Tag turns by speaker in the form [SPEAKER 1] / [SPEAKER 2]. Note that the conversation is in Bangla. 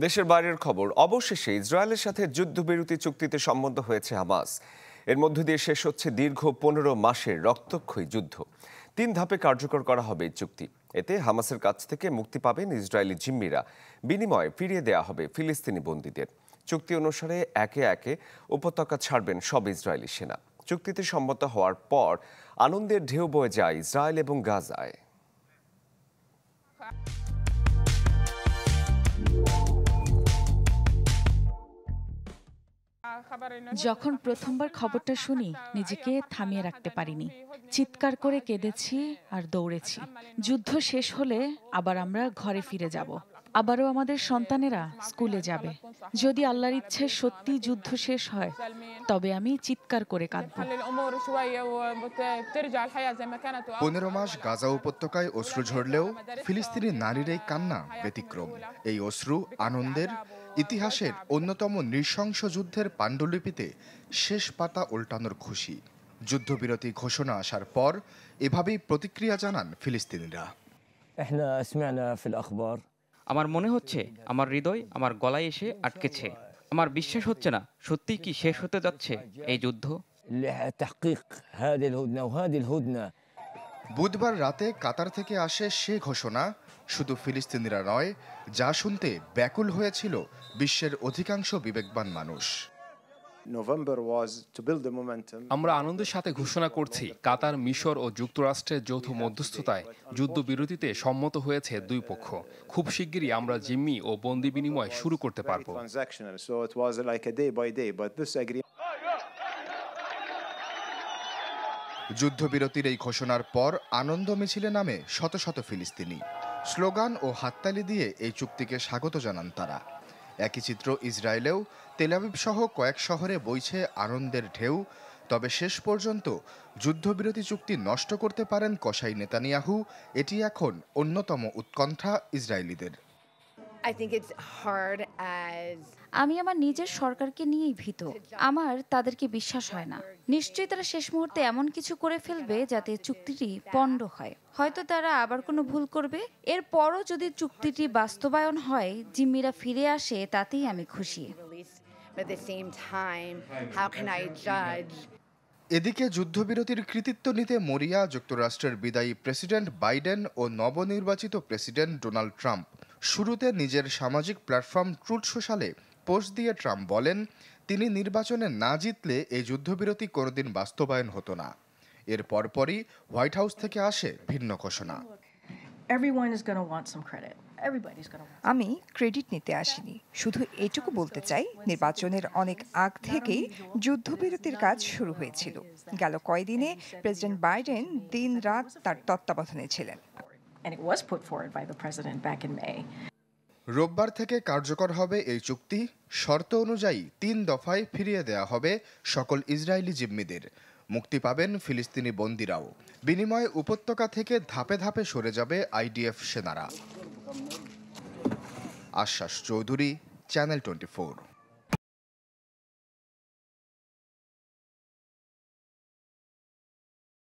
[SPEAKER 1] দেশের বাইরের খবর। অবশেষে ইসরায়েলের সাথে যুদ্ধবিরতি চুক্তিতে সম্মত হয়েছে হামাস। এর মধ্য দিয়ে শেষ হচ্ছে দীর্ঘ 15 মাসের রক্তক্ষয়ী যুদ্ধ। 3 ধাপে কার্যকর করা হবে এই চুক্তি। এতে হামাসের কাছ থেকে মুক্তি পাবেন ইসরায়েলি জিম্মিরা, বিনিময়ে ফিরিয়ে দেয়া হবে ফিলিস্তিনি বন্দীদের। চুক্তি অনুসারে একে একে উপত্যকা ছাড়বেন সব ইসরায়েলি সেনা। চুক্তিতে সম্মত হওয়ার পর আনন্দের ঢেউ বয়ে যায় ইসরায়েল এবং গাজায়।
[SPEAKER 2] যখন প্রথমবার খবরটা শুনি, নিজেকে থামিয়ে রাখতে পারিনি। চিৎকার করে কেঁদেছি আর দৌড়েছি। যুদ্ধ শেষ হলে আবার আমরা ঘরে ফিরে যাব, আবারও আমাদের সন্তানেরা স্কুলে যাবে। যদি আল্লাহর ইচ্ছায় সত্যি যুদ্ধ শেষ হয়, তবে আমি চিৎকার করে কাঁদব।
[SPEAKER 3] 15 মাস গাজা উপত্যকায় অশ্রু ঝরলেও ফিলিস্তিনি নারীর এই কান্না ব্যতিক্রম। এই অশ্রু আনন্দের, ইতিহাসের অন্যতম নৃশংস যুদ্ধের পাণ্ডুলিপিতে শেষ পাতা উল্টানোর খুশি। যুদ্ধবিরতি ঘোষণা আসার পর এভাবেই প্রতিক্রিয়া জানান ফিলিস্তিনিরা।
[SPEAKER 4] আমার মনে হচ্ছে আমার হৃদয় আমার গলায় এসে আটকেছে। আমার বিশ্বাস হচ্ছে না, সত্যিই কি শেষ হতে যাচ্ছে এই যুদ্ধ।
[SPEAKER 3] বুধবার রাতে কাতার থেকে আসে সে ঘোষণা শুধু ফিলিস্তিনিরা নয়, যা শুনতে ব্যাকুল হয়েছিল বিশ্বের অধিকাংশ বিবেকবান মানুষ।
[SPEAKER 5] আমরা আনন্দের সাথে ঘোষণা করছি, কাতার, মিশর ও যুক্তরাষ্ট্রের যৌথ মধ্যস্থতায় যুদ্ধবিরতিতে সম্মত হয়েছে দুই পক্ষ। খুব শিগগিরই আমরা জিম্মি ও বন্দি বিনিময় শুরু করতে পারব।
[SPEAKER 3] যুদ্ধবিরতির এই ঘোষণার পর আনন্দ মিছিলে নামে শত শত ফিলিস্তিনি। স্লোগান ও হাততালি দিয়ে এই চুক্তিকে স্বাগত জানান তারা। একই চিত্র ইসরায়েলেও। তেল আবিব সহ কয়েক শহরে বইছে আনন্দের ঢেউ। তবে শেষ পর্যন্ত যুদ্ধবিরতি চুক্তি নষ্ট করতে পারেন কসাই নেতানিয়াহু, এটি এখন অন্যতম উৎকণ্ঠা ইসরায়েলিদের।
[SPEAKER 2] আমি আমার নিজের সরকারকে নিয়েই ভীত। আমার তাদেরকে বিশ্বাস হয় না। নিশ্চয়ই তারা শেষ মুহূর্তে এমন কিছু করে ফেলবে যাতে চুক্তিটি পণ্ড হয়। হয়তো তারা আবার কোনো ভুল করবে। এরপরও যদি চুক্তিটি বাস্তবায়ন হয়, জিম্মিরা ফিরে আসে, তাতেই আমি খুশি।
[SPEAKER 3] এদিকে যুদ্ধবিরতির কৃতিত্ব নিতে মরিয়া যুক্তরাষ্ট্রের বিদায়ী প্রেসিডেন্ট বাইডেন ও নবনির্বাচিত প্রেসিডেন্ট ডোনাল্ড ট্রাম্প। শুরুতে নিজের সামাজিক প্ল্যাটফর্ম ট্রুথ সোশ্যালে পোস্ট দিয়ে ট্রাম্প বলেন, তিনি নির্বাচনে না জিতলে এই যুদ্ধবিরতি কোনোদিন বাস্তবায়ন হতো না। এর পরপরই হোয়াইট হাউস থেকে আসে ভিন্ন ঘোষণা।
[SPEAKER 6] আমি ক্রেডিট নিতে আসিনি, শুধু এটুকু বলতে চাই, নির্বাচনের অনেক আগ থেকেই যুদ্ধবিরতির কাজ শুরু হয়েছিল। গেল কয়েকদিনে প্রেসিডেন্ট বাইডেন দিন রাত তার তত্ত্বাবধানে ছিলেন।
[SPEAKER 3] রোববার থেকে কার্যকর হবে এই চুক্তি। শর্ত অনুযায়ী 3 দফায় ফিরিয়ে দেয়া হবে সকল ইসরায়েলি জিম্মিদের। মুক্তি পাবেন ফিলিস্তিনি বন্দীরাও। বিনিময়ে উপত্যকা থেকে ধাপে ধাপে সরে যাবে আইডিএফ সেনারা। আশ্বাস চৌধুরী, চ্যানেল 24।